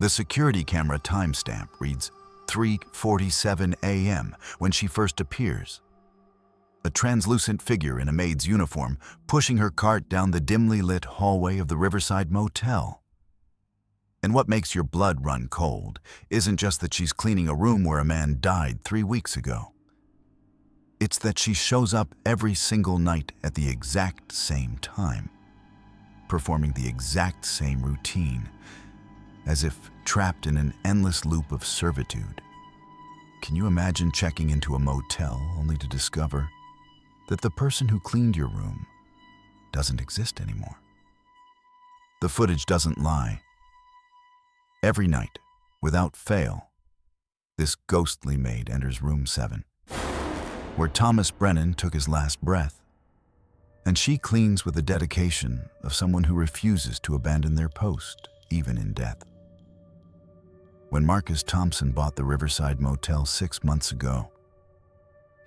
The security camera timestamp reads 3:47 a.m. when she first appears. A translucent figure in a maid's uniform pushing her cart down the dimly lit hallway of the Riverside Motel. And what makes your blood run cold isn't just that she's cleaning a room where a man died 3 weeks ago. It's that she shows up every single night at the exact same time, performing the exact same routine, as if trapped in an endless loop of servitude. Can you imagine checking into a motel only to discover that the person who cleaned your room doesn't exist anymore? The footage doesn't lie. Every night, without fail, this ghostly maid enters room 7, where Thomas Brennan took his last breath, and she cleans with the dedication of someone who refuses to abandon their post, even in death. When Marcus Thompson bought the Riverside Motel 6 months ago,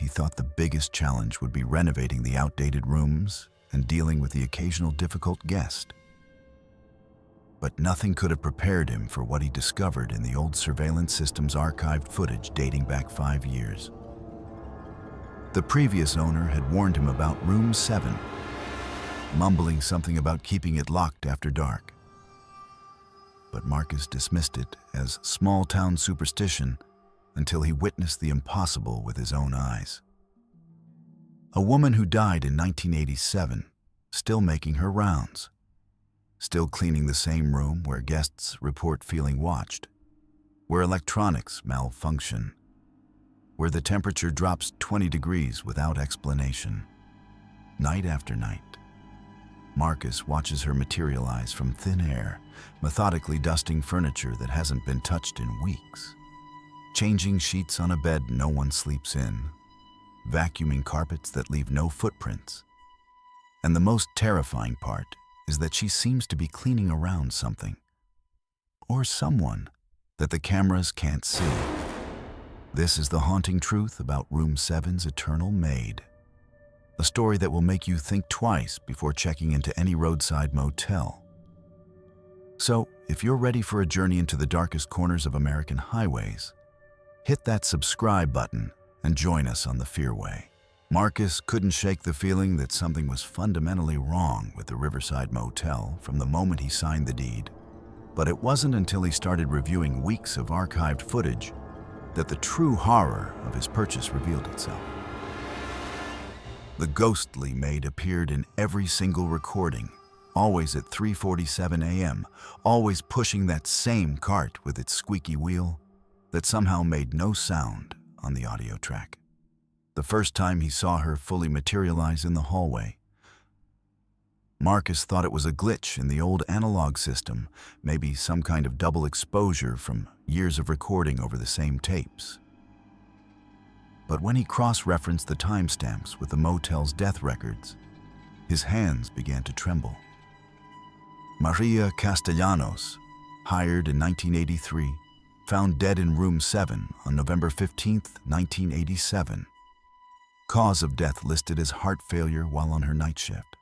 he thought the biggest challenge would be renovating the outdated rooms and dealing with the occasional difficult guest. But nothing could have prepared him for what he discovered in the old surveillance system's archived footage dating back 5 years. The previous owner had warned him about room 7, mumbling something about keeping it locked after dark. But Marcus dismissed it as small-town superstition until he witnessed the impossible with his own eyes. A woman who died in 1987, still making her rounds, still cleaning the same room where guests report feeling watched, where electronics malfunction, where the temperature drops 20 degrees without explanation. Night after night, Marcus watches her materialize from thin air, methodically dusting furniture that hasn't been touched in weeks, changing sheets on a bed no one sleeps in, vacuuming carpets that leave no footprints. And the most terrifying part is that she seems to be cleaning around something, or someone, that the cameras can't see. This is the haunting truth about Room 7's eternal maid. A story that will make you think twice before checking into any roadside motel. So, if you're ready for a journey into the darkest corners of American highways, hit that subscribe button and join us on the Fearway. Marcus couldn't shake the feeling that something was fundamentally wrong with the Riverside Motel from the moment he signed the deed. But it wasn't until he started reviewing weeks of archived footage that the true horror of his purchase revealed itself. The ghostly maid appeared in every single recording, always at 3:47 a.m., always pushing that same cart with its squeaky wheel that somehow made no sound on the audio track. The first time he saw her fully materialize in the hallway, Marcus thought it was a glitch in the old analog system, maybe some kind of double exposure from years of recording over the same tapes. But when he cross-referenced the timestamps with the motel's death records, his hands began to tremble. Maria Castellanos, hired in 1983, found dead in room 7 on November 15, 1987. Cause of death listed as heart failure while on her night shift.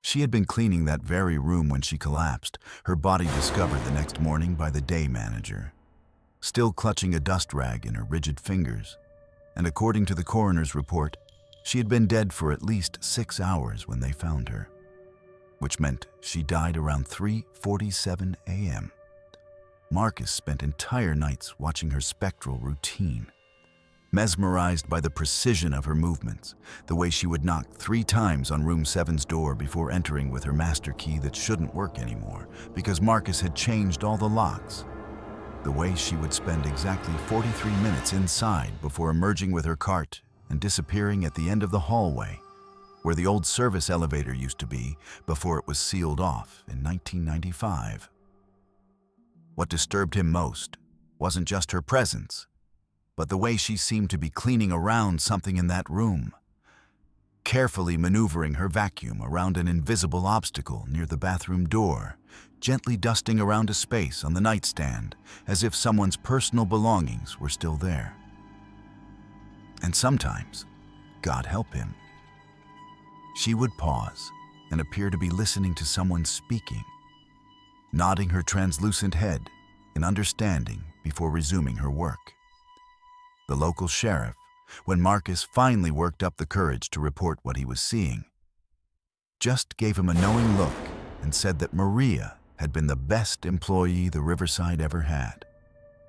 She had been cleaning that very room when she collapsed, her body discovered the next morning by the day manager, still clutching a dust rag in her rigid fingers. And according to the coroner's report, she had been dead for at least 6 hours when they found her, which meant she died around 3:47 a.m. Marcus spent entire nights watching her spectral routine, mesmerized by the precision of her movements, the way she would knock 3 times on room 7's door before entering with her master key that shouldn't work anymore because Marcus had changed all the locks, the way she would spend exactly 43 minutes inside before emerging with her cart and disappearing at the end of the hallway, where the old service elevator used to be before it was sealed off in 1995. What disturbed him most wasn't just her presence, but the way she seemed to be cleaning around something in that room, carefully maneuvering her vacuum around an invisible obstacle near the bathroom door, gently dusting around a space on the nightstand as if someone's personal belongings were still there. And sometimes, God help him, she would pause and appear to be listening to someone speaking, nodding her translucent head and understanding before resuming her work. The local sheriff, when Marcus finally worked up the courage to report what he was seeing, just gave him a knowing look and said that Maria had been the best employee the Riverside ever had.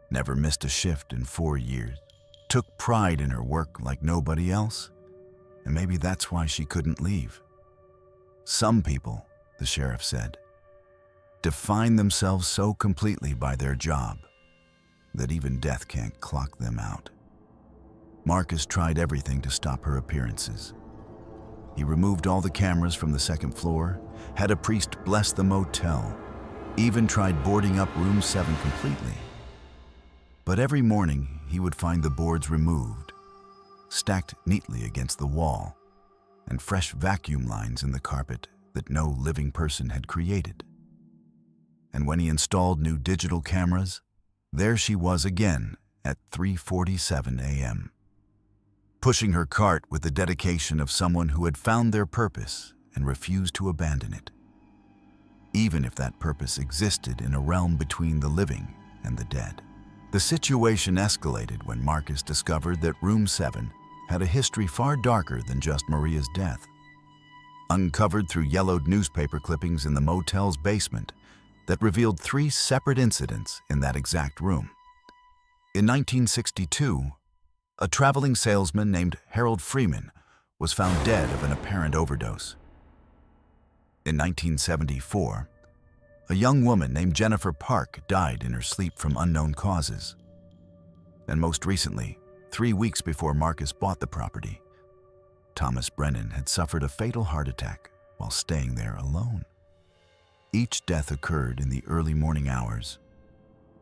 Never missed a shift in 4 years, took pride in her work like nobody else, and maybe that's why she couldn't leave. Some people, the sheriff said, define themselves so completely by their job that even death can't clock them out. Marcus tried everything to stop her appearances. He removed all the cameras from the second floor, had a priest bless the motel, even tried boarding up room 7 completely. But every morning he would find the boards removed, stacked neatly against the wall, and fresh vacuum lines in the carpet that no living person had created. And when he installed new digital cameras, there she was again at 3:47 a.m., pushing her cart with the dedication of someone who had found their purpose and refused to abandon it, even if that purpose existed in a realm between the living and the dead. The situation escalated when Marcus discovered that room 7 had a history far darker than just Maria's death. Uncovered through yellowed newspaper clippings in the motel's basement that revealed 3 separate incidents in that exact room. In 1962, a traveling salesman named Harold Freeman was found dead of an apparent overdose. In 1974, a young woman named Jennifer Park died in her sleep from unknown causes. And most recently, 3 weeks before Marcus bought the property, Thomas Brennan had suffered a fatal heart attack while staying there alone. Each death occurred in the early morning hours,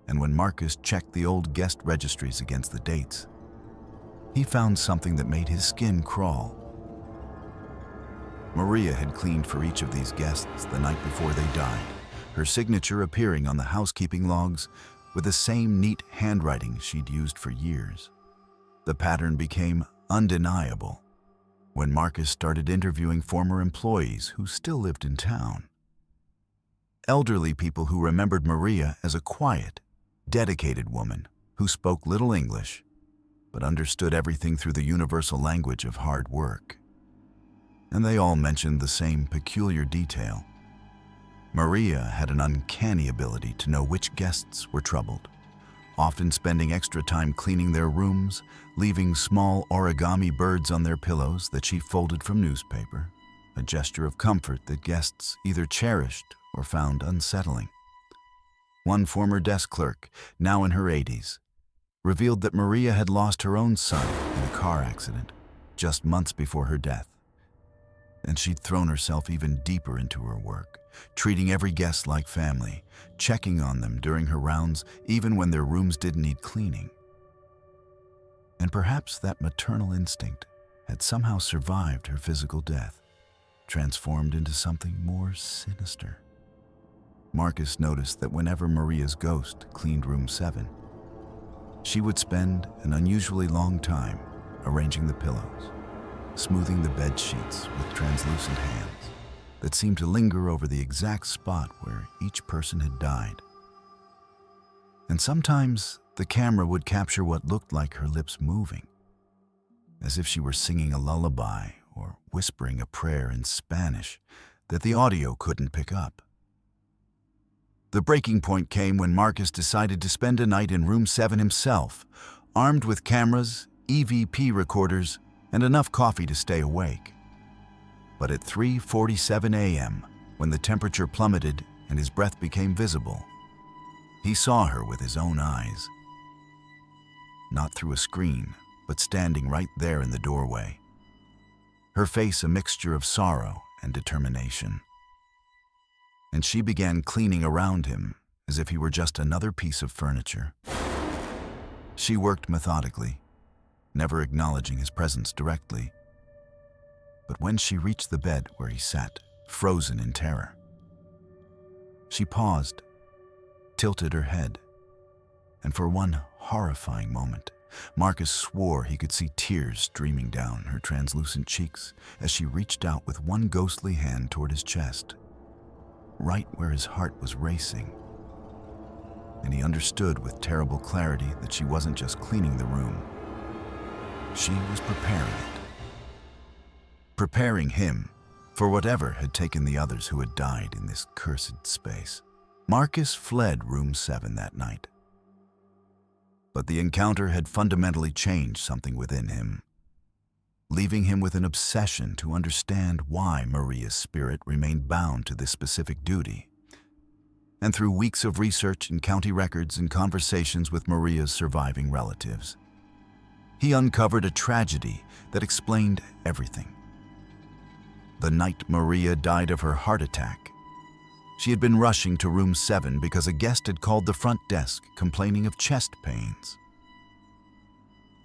and when Marcus checked the old guest registries against the dates, he found something that made his skin crawl. Maria had cleaned for each of these guests the night before they died, her signature appearing on the housekeeping logs with the same neat handwriting she'd used for years. The pattern became undeniable when Marcus started interviewing former employees who still lived in town. Elderly people who remembered Maria as a quiet, dedicated woman who spoke little English but understood everything through the universal language of hard work. And they all mentioned the same peculiar detail. Maria had an uncanny ability to know which guests were troubled, often spending extra time cleaning their rooms, leaving small origami birds on their pillows that she folded from newspaper, a gesture of comfort that guests either cherished or found unsettling. One former desk clerk, now in her 80s, revealed that Maria had lost her own son in a car accident just months before her death. And she'd thrown herself even deeper into her work, treating every guest like family, checking on them during her rounds even when their rooms didn't need cleaning. And perhaps that maternal instinct had somehow survived her physical death, transformed into something more sinister. Marcus noticed that whenever Maria's ghost cleaned room 7, she would spend an unusually long time arranging the pillows, smoothing the bed sheets with translucent hands that seemed to linger over the exact spot where each person had died. And sometimes the camera would capture what looked like her lips moving, as if she were singing a lullaby or whispering a prayer in Spanish that the audio couldn't pick up. The breaking point came when Marcus decided to spend a night in room 7 himself, armed with cameras, EVP recorders, and enough coffee to stay awake. But at 3:47 a.m., when the temperature plummeted and his breath became visible, he saw her with his own eyes. Not through a screen, but standing right there in the doorway. Her face a mixture of sorrow and determination. And she began cleaning around him as if he were just another piece of furniture. She worked methodically, never acknowledging his presence directly. But when she reached the bed where he sat, frozen in terror, she paused, tilted her head, and for one horrifying moment, Marcus swore he could see tears streaming down her translucent cheeks as she reached out with one ghostly hand toward his chest, right where his heart was racing. and he understood with terrible clarity that she wasn't just cleaning the room. She was preparing it. Preparing him for whatever had taken the others who had died in this cursed space. Marcus fled room 7 that night. But the encounter had fundamentally changed something within him, leaving him with an obsession to understand why Maria's spirit remained bound to this specific duty. And through weeks of research in county records and conversations with Maria's surviving relatives, he uncovered a tragedy that explained everything. The night Maria died of her heart attack, she had been rushing to room 7 because a guest had called the front desk complaining of chest pains.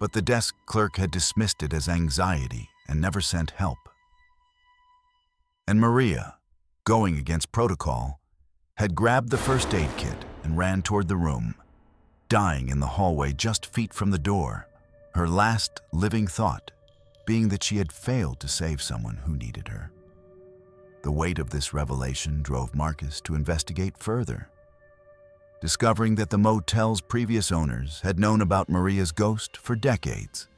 But the desk clerk had dismissed it as anxiety and never sent help. And Maria, going against protocol, had grabbed the first aid kit and ran toward the room, dying in the hallway just feet from the door, her last living thought being that she had failed to save someone who needed her. The weight of this revelation drove Marcus to investigate further, discovering that the motel's previous owners had known about Maria's ghost for decades,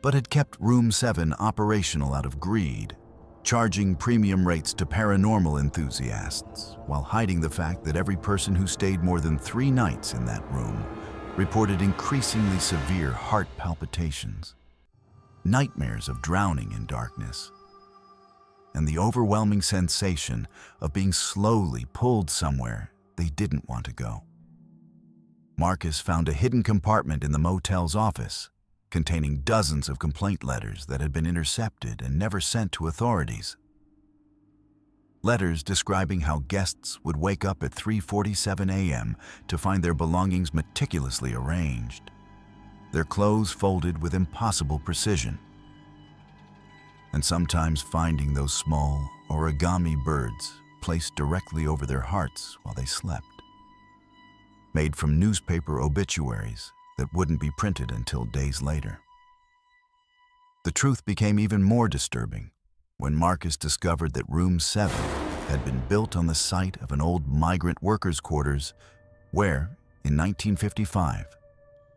but had kept room 7 operational out of greed, charging premium rates to paranormal enthusiasts, while hiding the fact that every person who stayed more than 3 nights in that room reported increasingly severe heart palpitations, nightmares of drowning in darkness, and the overwhelming sensation of being slowly pulled somewhere they didn't want to go. Marcus found a hidden compartment in the motel's office containing dozens of complaint letters that had been intercepted and never sent to authorities. Letters describing how guests would wake up at 3:47 a.m. to find their belongings meticulously arranged, their clothes folded with impossible precision, and sometimes finding those small origami birds placed directly over their hearts while they slept, made from newspaper obituaries that wouldn't be printed until days later. The truth became even more disturbing when Marcus discovered that room 7 had been built on the site of an old migrant workers' quarters where, in 1955,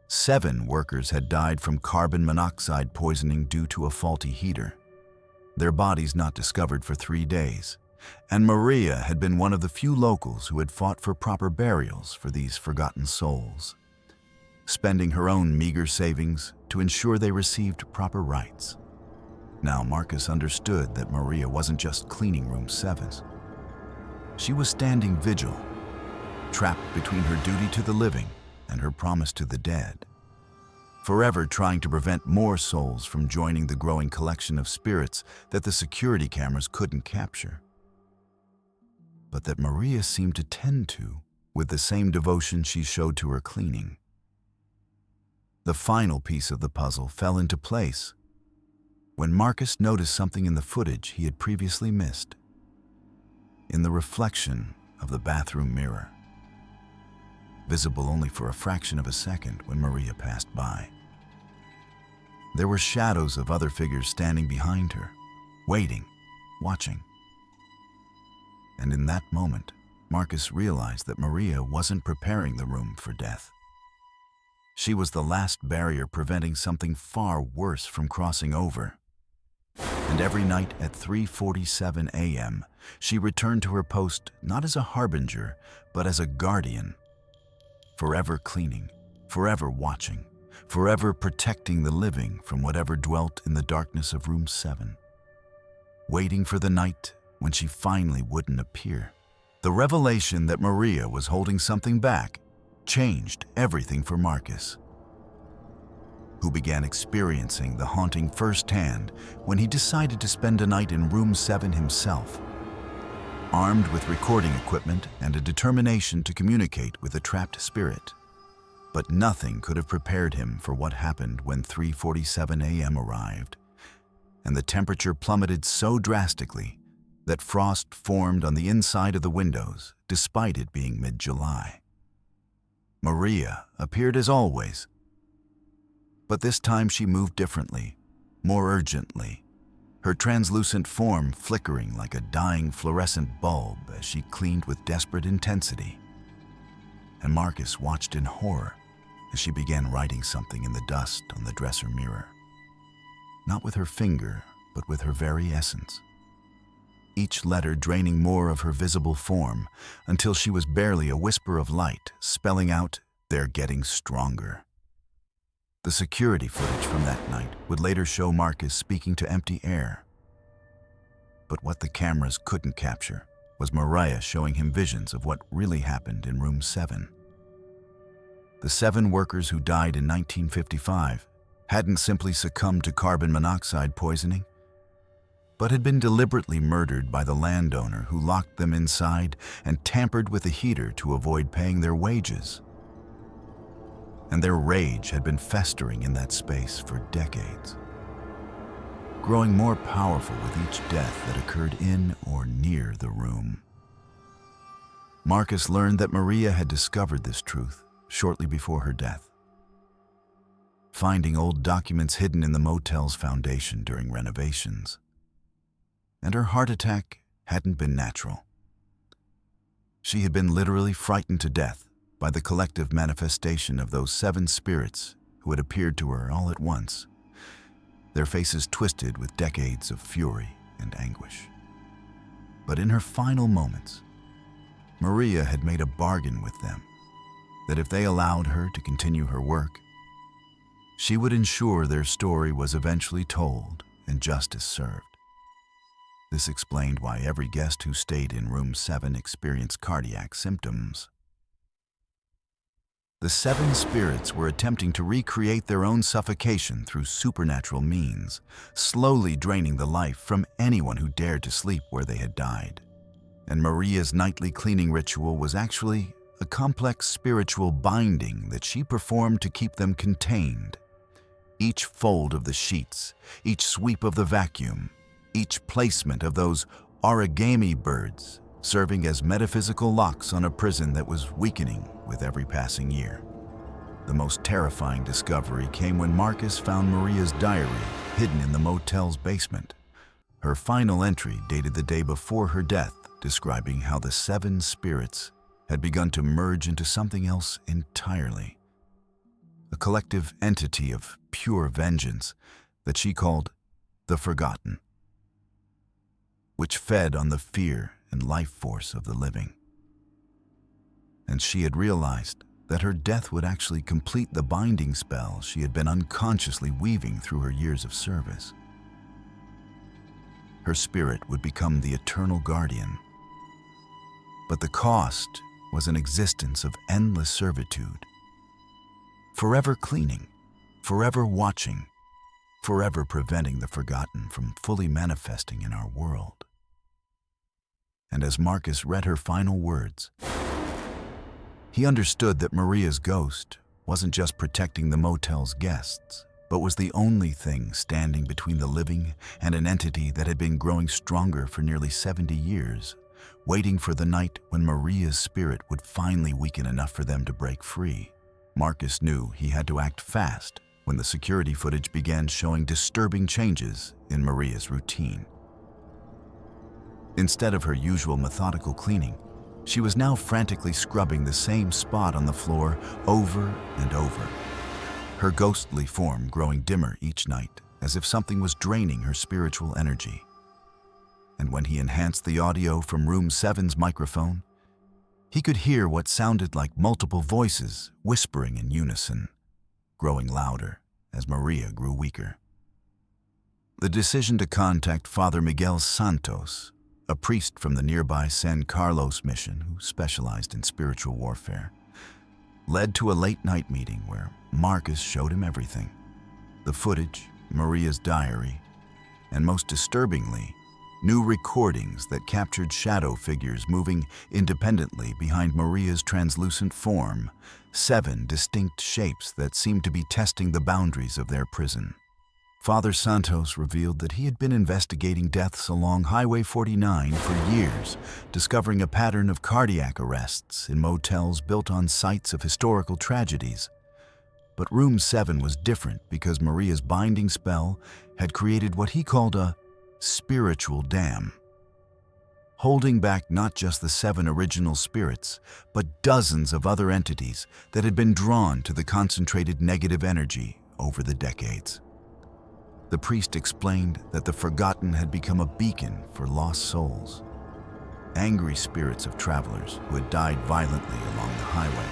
7 workers had died from carbon monoxide poisoning due to a faulty heater, their bodies not discovered for 3 days, and Maria had been one of the few locals who had fought for proper burials for these forgotten souls, spending her own meager savings to ensure they received proper rites. Now Marcus understood that Maria wasn't just cleaning room 7. She was standing vigil, trapped between her duty to the living and her promise to the dead, forever trying to prevent more souls from joining the growing collection of spirits that the security cameras couldn't capture, but that Maria seemed to tend to with the same devotion she showed to her cleaning. The final piece of the puzzle fell into place when Marcus noticed something in the footage he had previously missed, in the reflection of the bathroom mirror, visible only for a fraction of a second when Maria passed by. There were shadows of other figures standing behind her, waiting, watching. And in that moment, Marcus realized that Maria wasn't preparing the room for death. She was the last barrier preventing something far worse from crossing over. And every night at 3:47 a.m., she returned to her post not as a harbinger, but as a guardian, forever cleaning, forever watching, forever protecting the living from whatever dwelt in the darkness of room 7, waiting for the night when she finally wouldn't appear. The revelation that Maria was holding something back changed everything for Marcus, who began experiencing the haunting firsthand when he decided to spend a night in room 7 himself, armed with recording equipment and a determination to communicate with a trapped spirit. But nothing could have prepared him for what happened when 3:47 a.m. arrived, and the temperature plummeted so drastically that frost formed on the inside of the windows despite it being mid-July. Maria appeared as always, but this time she moved differently, more urgently, her translucent form flickering like a dying fluorescent bulb as she cleaned with desperate intensity. and Marcus watched in horror as she began writing something in the dust on the dresser mirror. Not with her finger, but with her very essence. Each letter draining more of her visible form until she was barely a whisper of light, spelling out, "They're getting stronger." The security footage from that night would later show Marcus speaking to empty air. But what the cameras couldn't capture was Mariah showing him visions of what really happened in room 7. The 7 workers who died in 1955 hadn't simply succumbed to carbon monoxide poisoning, but had been deliberately murdered by the landowner who locked them inside and tampered with the heater to avoid paying their wages. And their rage had been festering in that space for decades, growing more powerful with each death that occurred in or near the room. Marcus learned that Maria had discovered this truth shortly before her death, finding old documents hidden in the motel's foundation during renovations. And her heart attack hadn't been natural. She had been literally frightened to death by the collective manifestation of those 7 spirits who had appeared to her all at once, their faces twisted with decades of fury and anguish. But in her final moments, Maria had made a bargain with them that if they allowed her to continue her work, she would ensure their story was eventually told and justice served. This explained why every guest who stayed in room 7 experienced cardiac symptoms. The 7 spirits were attempting to recreate their own suffocation through supernatural means, slowly draining the life from anyone who dared to sleep where they had died. And Maria's nightly cleaning ritual was actually a complex spiritual binding that she performed to keep them contained. Each fold of the sheets, each sweep of the vacuum, each placement of those origami birds serving as metaphysical locks on a prison that was weakening with every passing year. The most terrifying discovery came when Marcus found Maria's diary hidden in the motel's basement. Her final entry dated the day before her death, describing how the 7 spirits had begun to merge into something else entirely. A collective entity of pure vengeance that she called the Forgotten, which fed on the fear and life force of the living. And she had realized that her death would actually complete the binding spell she had been unconsciously weaving through her years of service. Her spirit would become the eternal guardian. But the cost was an existence of endless servitude, forever cleaning, forever watching, forever preventing the Forgotten from fully manifesting in our world. And as Marcus read her final words, he understood that Maria's ghost wasn't just protecting the motel's guests, but was the only thing standing between the living and an entity that had been growing stronger for nearly 70 years, waiting for the night when Maria's spirit would finally weaken enough for them to break free. Marcus knew he had to act fast when the security footage began showing disturbing changes in Maria's routine. Instead of her usual methodical cleaning, she was now frantically scrubbing the same spot on the floor over and over, her ghostly form growing dimmer each night, as if something was draining her spiritual energy. And when he enhanced the audio from room 7's microphone, he could hear what sounded like multiple voices whispering in unison, growing louder as Maria grew weaker. The decision to contact Father Miguel Santos, a priest from the nearby San Carlos mission who specialized in spiritual warfare, led to a late-night meeting where Marcus showed him everything: the footage, Maria's diary, and most disturbingly, new recordings that captured shadow figures moving independently behind Maria's translucent form, 7 distinct shapes that seemed to be testing the boundaries of their prison. Father Santos revealed that he had been investigating deaths along Highway 49 for years, discovering a pattern of cardiac arrests in motels built on sites of historical tragedies. But room 7 was different because Maria's binding spell had created what he called a spiritual dam, holding back not just the 7 original spirits, but dozens of other entities that had been drawn to the concentrated negative energy over the decades. The priest explained that the Forgotten had become a beacon for lost souls, angry spirits of travelers who had died violently along the highway.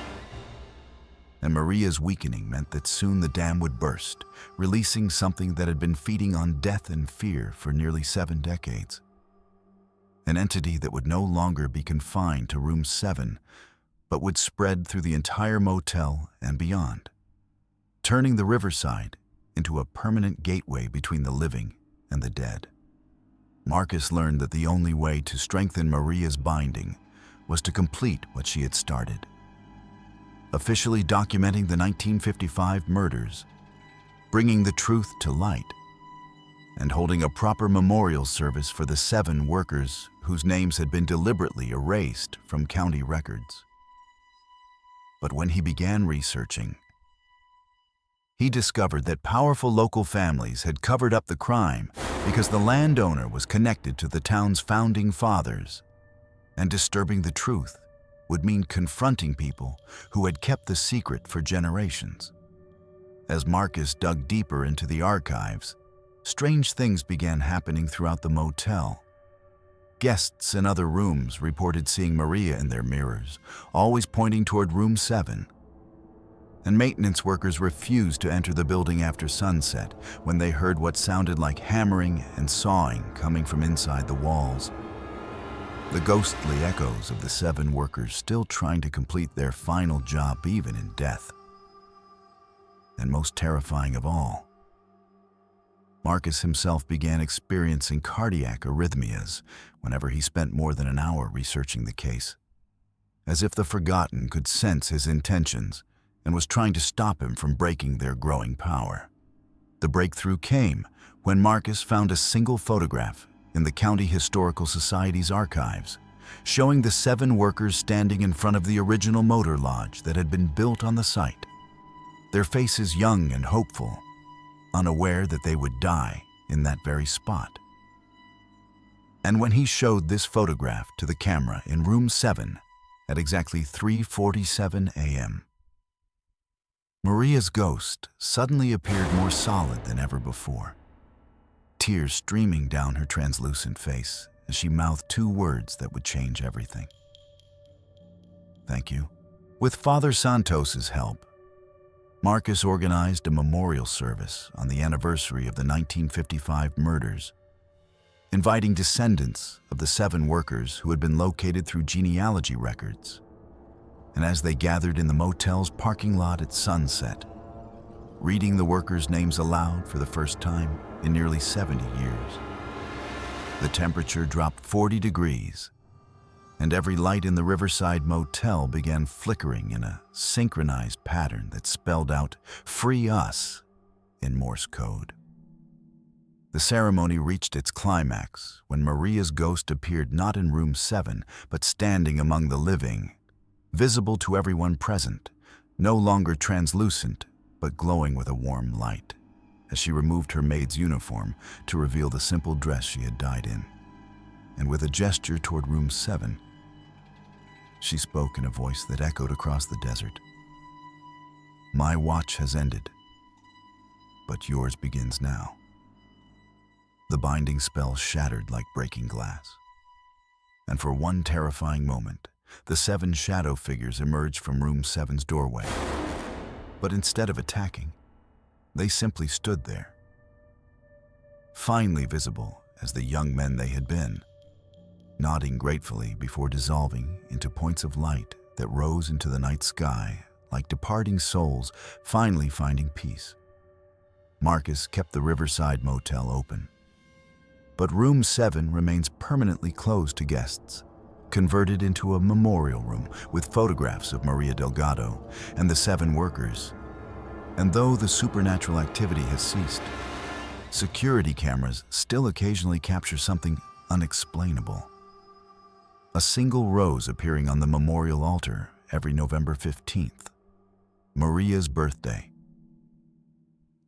And Maria's weakening meant that soon the dam would burst, releasing something that had been feeding on death and fear for nearly 7 decades. An entity that would no longer be confined to room 7, but would spread through the entire motel and beyond, turning the riverside into a permanent gateway between the living and the dead. Marcus learned that the only way to strengthen Maria's binding was to complete what she had started, officially documenting the 1955 murders, bringing the truth to light, and holding a proper memorial service for the 7 workers whose names had been deliberately erased from county records. But when he began researching, he discovered that powerful local families had covered up the crime because the landowner was connected to the town's founding fathers, and disturbing the truth would mean confronting people who had kept the secret for generations. As Marcus dug deeper into the archives, strange things began happening throughout the motel. Guests in other rooms reported seeing Maria in their mirrors, always pointing toward room 7. And maintenance workers refused to enter the building after sunset when they heard what sounded like hammering and sawing coming from inside the walls. The ghostly echoes of the 7 workers still trying to complete their final job even in death. And most terrifying of all, Marcus himself began experiencing cardiac arrhythmias whenever he spent more than an hour researching the case, as if the Forgotten could sense his intentions and was trying to stop him from breaking their growing power. The breakthrough came when Marcus found a single photograph in the County Historical Society's archives, showing the 7 workers standing in front of the original motor lodge that had been built on the site, their faces young and hopeful, unaware that they would die in that very spot. And when he showed this photograph to the camera in room 7 at exactly 3:47 a.m., Maria's ghost suddenly appeared more solid than ever before, tears streaming down her translucent face as she mouthed 2 words that would change everything. Thank you. With Father Santos's help, Marcus organized a memorial service on the anniversary of the 1955 murders, inviting descendants of the 7 workers who had been located through genealogy records. And as they gathered in the motel's parking lot at sunset, reading the workers' names aloud for the first time in nearly 70 years, the temperature dropped 40 degrees, and every light in the Riverside Motel began flickering in a synchronized pattern that spelled out "Free Us" in Morse code. The ceremony reached its climax when Maria's ghost appeared not in room 7, but standing among the living, visible to everyone present, no longer translucent, but glowing with a warm light, as she removed her maid's uniform to reveal the simple dress she had died in. And with a gesture toward room 7, she spoke in a voice that echoed across the desert. "My watch has ended, but yours begins now." The binding spell shattered like breaking glass. And for one terrifying moment, the 7 shadow figures emerged from room 7's doorway. But instead of attacking, they simply stood there, finely visible as the young men they had been, nodding gratefully before dissolving into points of light that rose into the night sky like departing souls finally finding peace. Marcus kept the Riverside Motel open, but room 7 remains permanently closed to guests, converted into a memorial room with photographs of Maria Delgado and the 7 workers. And though the supernatural activity has ceased, security cameras still occasionally capture something unexplainable. A single rose appearing on the memorial altar every November 15th, Maria's birthday.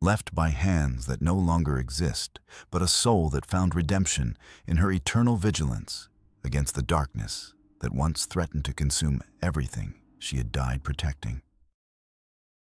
Left by hands that no longer exist, but a soul that found redemption in her eternal vigilance against the darkness that once threatened to consume everything she had died protecting.